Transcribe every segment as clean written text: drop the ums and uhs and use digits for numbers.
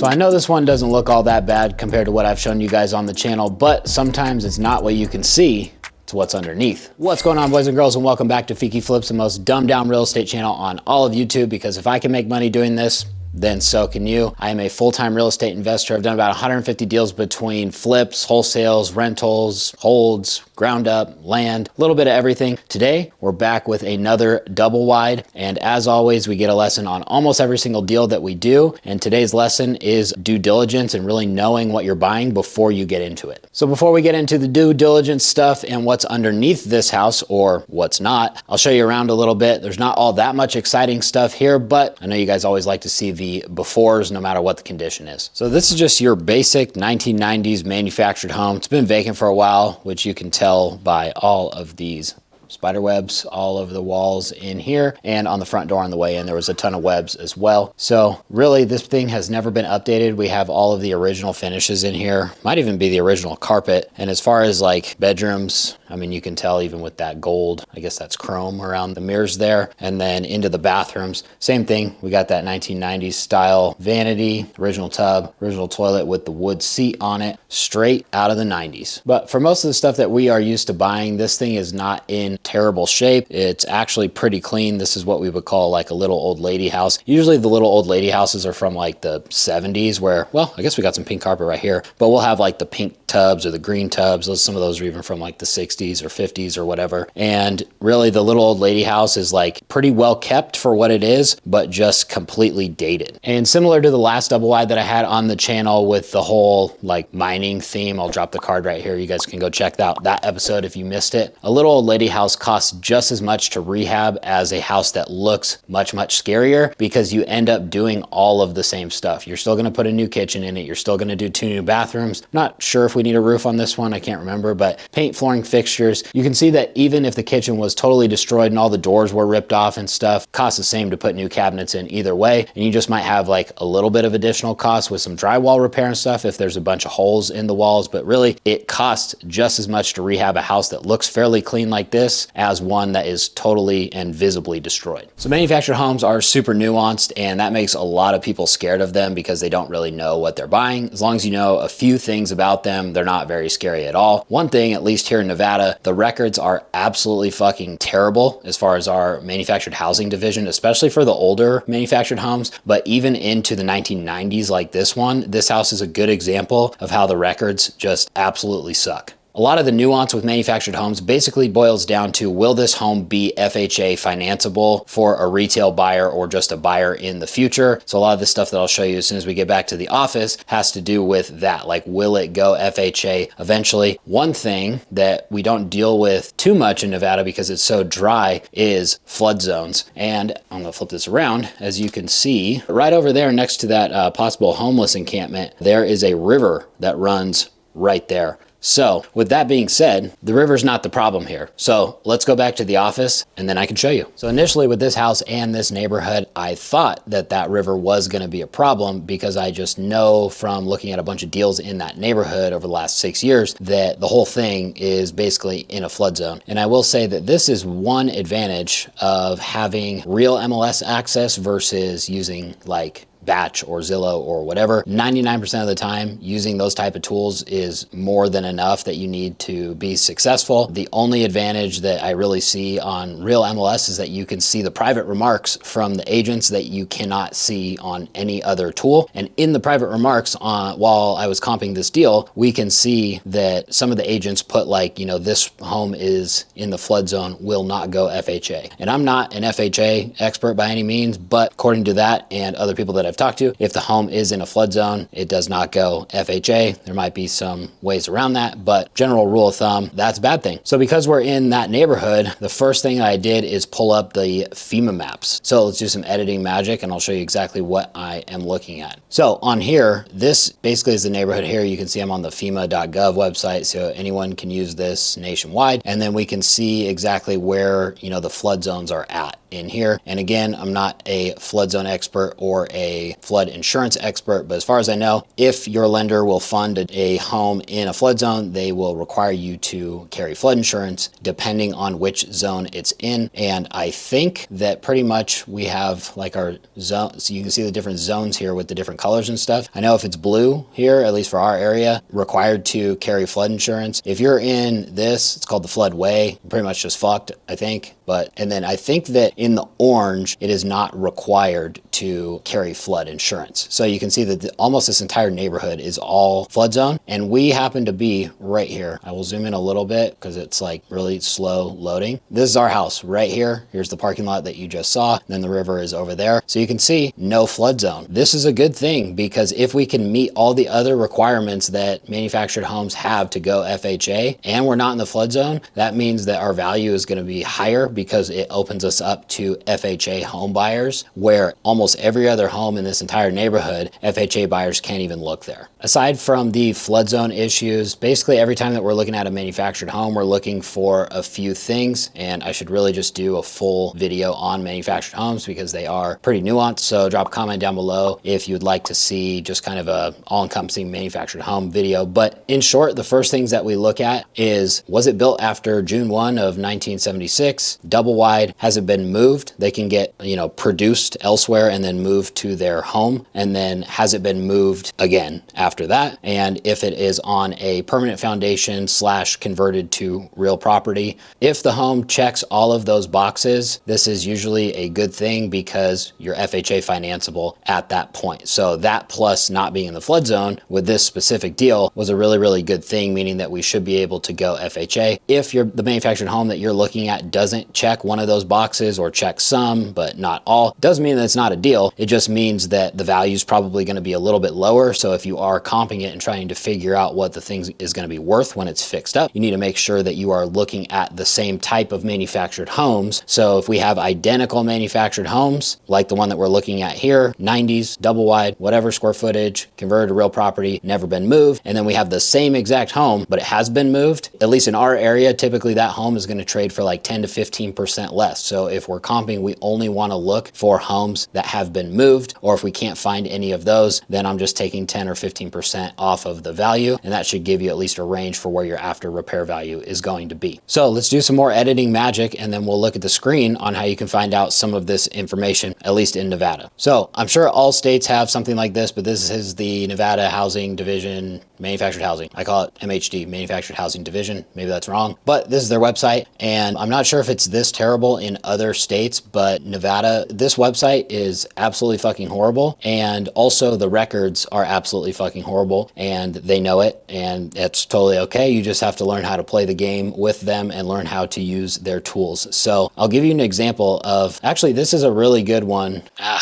So I know this one doesn't look all that bad compared to what I've shown you guys on the channel, but sometimes it's not what you can see, it's what's underneath. What's going on, boys and girls, and welcome back to Feeki Flips, the most dumbed down real estate channel on all of YouTube, because if I can make money doing this, then so can you. I am a full-time real estate investor. I've done about 150 deals between flips, wholesales, rentals, holds, ground up, land, a little bit of everything. Today, we're back with another double wide. And as always, we get a lesson on almost every single deal that we do. And today's lesson is due diligence and really knowing what you're buying before you get into it. So before we get into the due diligence stuff and what's underneath this house or what's not, I'll show you around a little bit. There's not all that much exciting stuff here, but I know you guys always like to see the befores no matter what the condition is. So this is just your basic 1990s manufactured home. It's been vacant for a while, which you can tell by all of these spider webs all over the walls in here, and on the front door on the way in there was a ton of webs as well. So really this thing has never been updated. We have all of the original finishes in here, might even be the original carpet. And as far as like bedrooms, I mean, you can tell even with that gold, I guess that's chrome around the mirrors there. And then into the bathrooms, same thing. We got that 1990s style vanity, original tub, original toilet with the wood seat on it, straight out of the 90s. But for most of the stuff that we are used to buying, this thing is not in terrible shape. It's actually pretty clean. This is what we would call like a little old lady house. Usually the little old lady houses are from like the 70s where, well, I guess we got some pink carpet right here, but we'll have like the pink tubs or the green tubs. Some of those are even from like the 60s or 50s or whatever. And really the little old lady house is like pretty well kept for what it is, but just completely dated. And similar to the last double wide that I had on the channel with the whole like mining theme, I'll drop the card right here. You guys can go check out that episode if you missed it. A little old lady house costs just as much to rehab as a house that looks much, much scarier, because you end up doing all of the same stuff. You're still going to put a new kitchen in it. You're still going to do 2 new bathrooms. Not sure if we need a roof on this one. I can't remember, but paint, flooring, fixtures. You can see that even if the kitchen was totally destroyed and all the doors were ripped off and stuff, costs the same to put new cabinets in either way. And you just might have like a little bit of additional cost with some drywall repair and stuff if there's a bunch of holes in the walls, but really it costs just as much to rehab a house that looks fairly clean like this as one that is totally and visibly destroyed. So manufactured homes are super nuanced, and that makes a lot of people scared of them because they don't really know what they're buying. As long as you know a few things about them, they're not very scary at all. One thing, at least here in Nevada, the records are absolutely fucking terrible as far as our manufactured housing division, especially for the older manufactured homes, but even into the 1990s like this one, this house is a good example of how the records just absolutely suck. A lot of the nuance with manufactured homes basically boils down to, will this home be FHA financeable for a retail buyer or just a buyer in the future? So a lot of the stuff that I'll show you as soon as we get back to the office has to do with that. Like, will it go FHA eventually? One thing that we don't deal with too much in Nevada because it's so dry is flood zones. And I'm gonna flip this around. As you can see, right over there next to that possible homeless encampment, there is a river that runs right there. So with that being said, the river's not the problem here. So let's go back to the office and then I can show you. So initially with this house and this neighborhood, I thought that that river was going to be a problem because I just know from looking at a bunch of deals in that neighborhood over the last 6 years that the whole thing is basically in a flood zone. And I will say that this is one advantage of having real MLS access versus using like Batch or Zillow or whatever. 99% of the time, using those type of tools is more than enough that you need to be successful. The only advantage that I really see on real MLS is that you can see the private remarks from the agents that you cannot see on any other tool. And in the private remarks while I was comping this deal, we can see that some of the agents put like, you know, this home is in the flood zone, will not go FHA. And I'm not an FHA expert by any means, but according to that and other people that I've talked to, if the home is in a flood zone, it does not go FHA. There might be some ways around that, but general rule of thumb, that's a bad thing. So because we're in that neighborhood, the first thing I did is pull up the FEMA maps. So let's do some editing magic and I'll show you exactly what I am looking at. So on here, this basically is the neighborhood here. You can see I'm on the FEMA.gov website, so anyone can use this nationwide. And then we can see exactly where, you know, the flood zones are at in here. And again, I'm not a flood zone expert or a flood insurance expert, but as far as I know, if your lender will fund a home in a flood zone, they will require you to carry flood insurance depending on which zone it's in. And I think that pretty much we have like our zone, so you can see the different zones here with the different colors and stuff. I know if it's blue here, at least for our area, required to carry flood insurance. If you're in this, it's called the floodway, pretty much just fucked, I think. And then I think that in the orange, it is not required to carry flood insurance. So you can see that almost this entire neighborhood is all flood zone. And we happen to be right here. I will zoom in a little bit because it's like really slow loading. This is our house right here. Here's the parking lot that you just saw. And then the river is over there. So you can see no flood zone. This is a good thing because if we can meet all the other requirements that manufactured homes have to go FHA and we're not in the flood zone, that means that our value is going to be higher because it opens us up to FHA home buyers, where almost every other home in this entire neighborhood, FHA buyers can't even look there. Aside from the flood zone issues, basically every time that we're looking at a manufactured home, we're looking for a few things, and I should really just do a full video on manufactured homes because they are pretty nuanced. So drop a comment down below if you'd like to see just kind of a all-encompassing manufactured home video. But in short, the first things that we look at is, was it built after June 1 of 1976? Double wide, has it been moved? They can get, produced elsewhere and then moved to their home. And then has it been moved again after that? And if it is on a permanent foundation / converted to real property, if the home checks all of those boxes, this is usually a good thing because you're FHA financeable at that point. So that plus not being in the flood zone with this specific deal was a really, really good thing, meaning that we should be able to go FHA. If the manufactured home that you're looking at doesn't check one of those boxes or check some, but not all, doesn't mean that it's not a deal. It just means that the value is probably going to be a little bit lower. So if you are comping it and trying to figure out what the thing is going to be worth when it's fixed up, you need to make sure that you are looking at the same type of manufactured homes. So if we have identical manufactured homes, like the one that we're looking at here, 90s, double wide, whatever square footage, converted to real property, never been moved, and then we have the same exact home, but it has been moved, at least in our area, typically that home is going to trade for like 10 to 15% less. So if we're comping, we only want to look for homes that have been moved, or if we can't find any of those, then I'm just taking 10 or 15% off of the value, and that should give you at least a range for where your after repair value is going to be. So let's do some more editing magic, and then we'll look at the screen on how you can find out some of this information, at least in Nevada. So I'm sure all states have something like this, but this is the Nevada Housing Division Manufactured Housing. I call it MHD, Manufactured Housing Division. Maybe that's wrong, but this is their website, and I'm not sure if it's this terrible in other states, but Nevada, this website is absolutely fucking horrible, and also the records are absolutely fucking horrible, and they know it, and it's totally okay. You just have to learn how to play the game with them and learn how to use their tools. So I'll give you an example of, actually, this is a really good one. I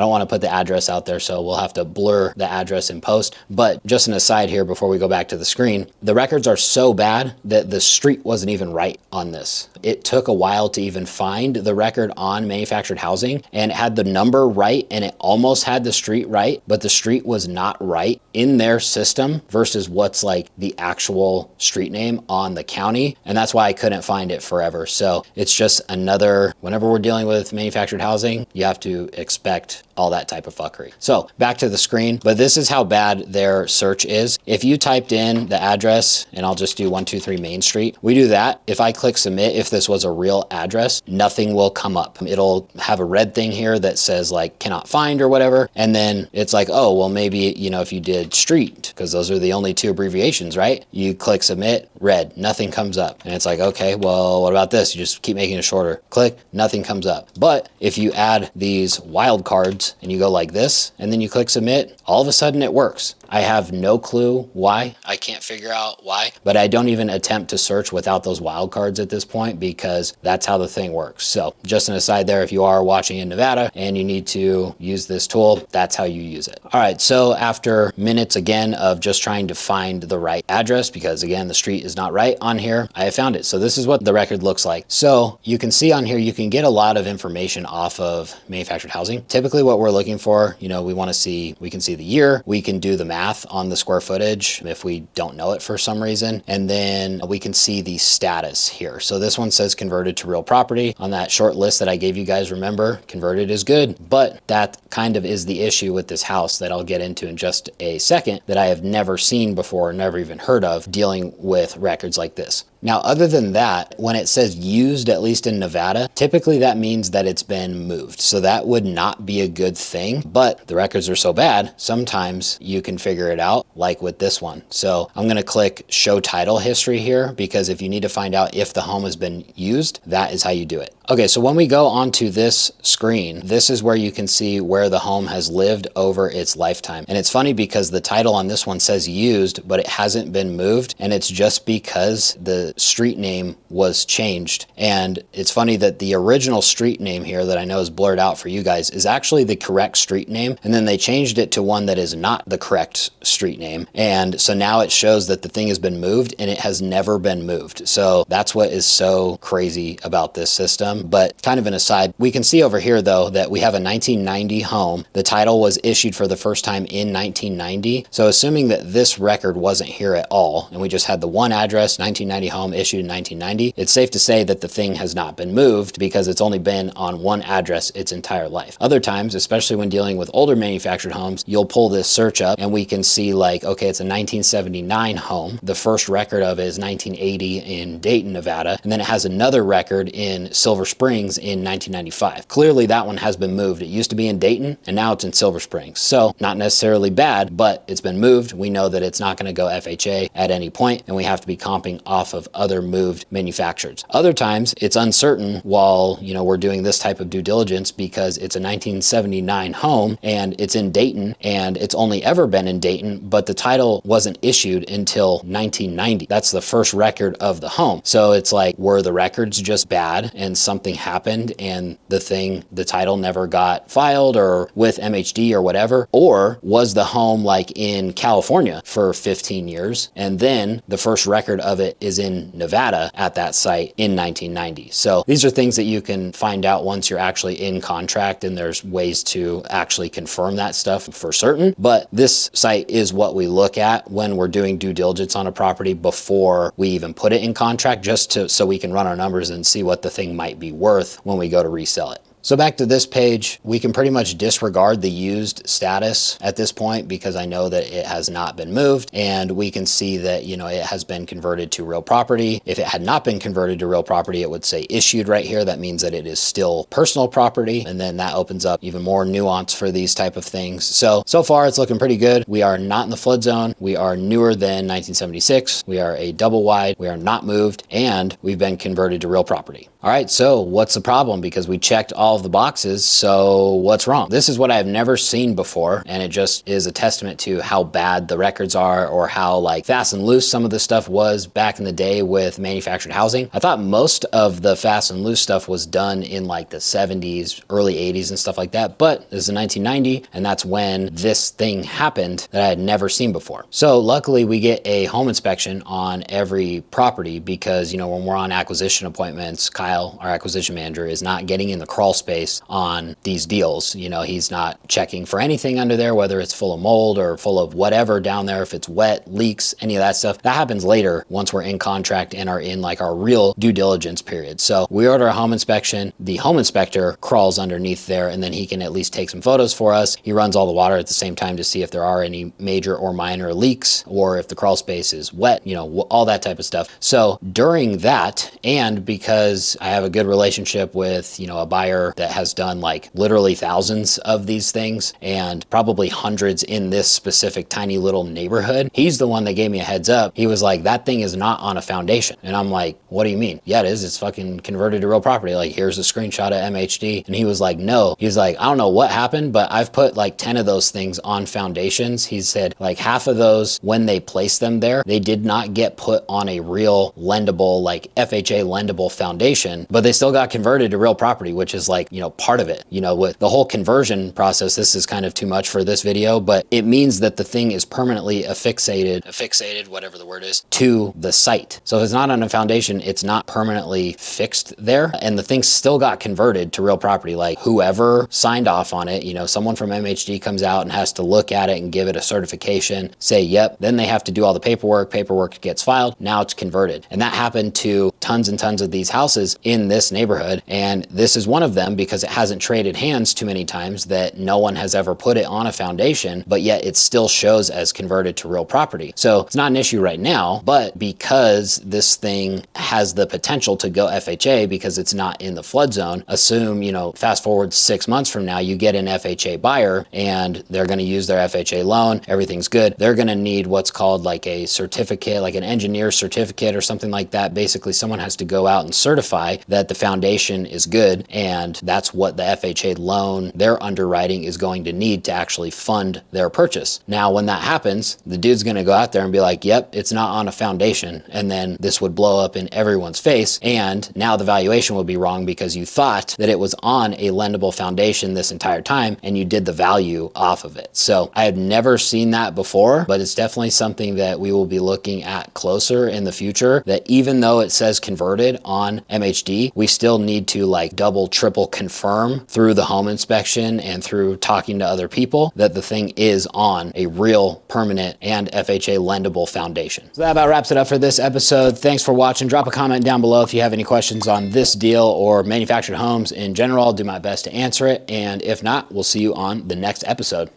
don't want to put the address out there, so we'll have to blur the address in post, but just an aside here before we go back to the screen, the records are so bad that the street wasn't even right on this. It took a while to even find the record on manufactured housing, and it had the number right and it almost had the street right, but the street was not right in their system versus what's like the actual street name on the county. And that's why I couldn't find it forever. So it's just another, whenever we're dealing with manufactured housing, you have to expect all that type of fuckery. So back to the screen, but this is how bad their search is. If you typed in the address, and I'll just do 123 Main Street, we do that. If I click submit, if this was a real address, nothing will come up. It'll have a red thing here that says like cannot find or whatever. And then it's like, oh, well, maybe, if you did street, because those are the only two abbreviations, right? You click submit, red, nothing comes up. And it's like, okay, well, what about this? You just keep making it shorter. Click, nothing comes up. But if you add these wildcards and you go like this, and then you click submit, all of a sudden it works. I have no clue why. I can't figure out why, but I don't even attempt to search without those wildcards at this point because that's how the thing works. So just an aside there, if you are watching in Nevada and you need to use this tool, that's how you use it. All right, so after minutes again of just trying to find the right address, because again, the street is not right on here, I have found it. So this is what the record looks like. So you can see on here, you can get a lot of information off of manufactured housing. Typically what we're looking for, we can see the year, we can do the math math on the square footage if we don't know it for some reason. And then we can see the status here. So this one says converted to real property. On that short list that I gave you guys, remember, converted is good, but that kind of is the issue with this house that I'll get into in just a second, that I have never seen before, never even heard of, dealing with records like this. Now, other than that, when it says used, at least in Nevada, typically that means that it's been moved. So that would not be a good thing, but the records are so bad, sometimes you can figure it out, like with this one. So I'm gonna click show title history here, because if you need to find out if the home has been used, that is how you do it. Okay, so when we go onto this screen, this is where you can see where the home has lived over its lifetime. And it's funny because the title on this one says used, but it hasn't been moved. And it's just because the street name was changed. And it's funny that the original street name here that I know is blurred out for you guys is actually the correct street name. And then they changed it to one that is not the correct street name. And so now it shows that the thing has been moved and it has never been moved. So that's what is so crazy about this system. But kind of an aside, we can see over here though that we have a 1990 home. The title was issued for the first time in 1990. So assuming that this record wasn't here at all, and we just had the one address, 1990 home issued in 1990, it's safe to say that the thing has not been moved because it's only been on one address its entire life. Other times, especially when dealing with older manufactured homes, you'll pull this search up and we can see like, okay, it's a 1979 home. The first record of it is 1980 in Dayton, Nevada. And then it has another record in Silver Springs in 1995. Clearly that one has been moved. It used to be in Dayton and now it's in Silver Springs. So not necessarily bad, but it's been moved. We know that it's not going to go FHA at any point, and we have to be comping off of other moved manufacturers. Other times it's uncertain while, you know, we're doing this type of due diligence because it's a 1979 home and it's in Dayton and it's only ever been in Dayton, but the title wasn't issued until 1990. That's the first record of the home. So it's like, were the records just bad and something happened and the title never got filed or with MHD or whatever? Or was the home like in California for 15 years and then the first record of it is in Nevada at that site in 1990? So these are things that you can find out once you're actually in contract, and there's ways to actually confirm that stuff for certain. But this site is what we look at when we're doing due diligence on a property before we even put it in contract, just so we can run our numbers and see what the thing might be worth when we go to resell it. So back to this page, we can pretty much disregard the used status at this point because I know that it has not been moved, and we can see that, you know, it has been converted to real property. If it had not been converted to real property, it would say issued right here. That means that it is still personal property, and then that opens up even more nuance for these type of things. So far it's looking pretty good. We are not in the flood zone. We are newer than 1976. We are a double wide. We are not moved, and we've been converted to real property. All right, so what's the problem? Because we checked all of the boxes, so what's wrong? This is what I've never seen before, and it just is a testament to how bad the records are, or how like fast and loose some of the stuff was back in the day with manufactured housing. I thought most of the fast and loose stuff was done in like the 70s, early 80s and stuff like that, but this is 1990, and that's when this thing happened that I had never seen before. So luckily we get a home inspection on every property because, you know, when we're on acquisition appointments, Kyle, our acquisition manager, is not getting in the crawl space on these deals. You know, he's not checking for anything under there, whether it's full of mold or full of whatever down there, if it's wet, leaks, any of that stuff. That happens later once we're in contract and are in like our real due diligence period. So we order a home inspection, the home inspector crawls underneath there, and then he can at least take some photos for us. He runs all the water at the same time to see if there are any major or minor leaks, or if the crawl space is wet, you know, all that type of stuff. So during that, and because I have a good relationship with, you know, a buyer that has done like literally thousands of these things and probably hundreds in this specific tiny little neighborhood, he's the one that gave me a heads up. He was like, that thing is not on a foundation. And I'm like, what do you mean? Yeah, it is. It's fucking converted to real property. Like, here's a screenshot of MHD. And he was like, no. He's like, I don't know what happened, but I've put like 10 of those things on foundations. He said like half of those, when they placed them there, they did not get put on a real lendable, like FHA lendable foundation, but they still got converted to real property, which is like like, part of it, with the whole conversion process. This is kind of too much for this video, but it means that the thing is permanently affixated, whatever the word is, to the site. So if it's not on a foundation, it's not permanently fixed there, and the thing still got converted to real property. Like whoever signed off on it, someone from MHD comes out and has to look at it and give it a certification, say yep, then they have to do all the paperwork gets filed, now it's converted. And that happened to tons and tons of these houses in this neighborhood, and this is one of them because it hasn't traded hands too many times that no one has ever put it on a foundation, but yet it still shows as converted to real property. So it's not an issue right now, but because this thing has the potential to go FHA because it's not in the flood zone, assume, fast forward 6 months from now, you get an FHA buyer and they're going to use their FHA loan, everything's good. They're going to need what's called like a certificate, like an engineer certificate or something like that. Basically, someone has to go out and certify that the foundation is good, and that's what the FHA loan, their underwriting, is going to need to actually fund their purchase. Now, when that happens, the dude's going to go out there and be like, yep, it's not on a foundation, and then this would blow up in everyone's face, and now the valuation would be wrong because you thought that it was on a lendable foundation this entire time, and you did the value off of it. So I have never seen that before, but it's definitely something that we will be looking at closer in the future, that even though it says converted on MHD, we still need to like double, triple confirm through the home inspection and through talking to other people that the thing is on a real permanent and FHA lendable foundation. So that about wraps it up for this episode. Thanks for watching. Drop a comment down below if you have any questions on this deal or manufactured homes in general. I'll do my best to answer it. And if not, we'll see you on the next episode.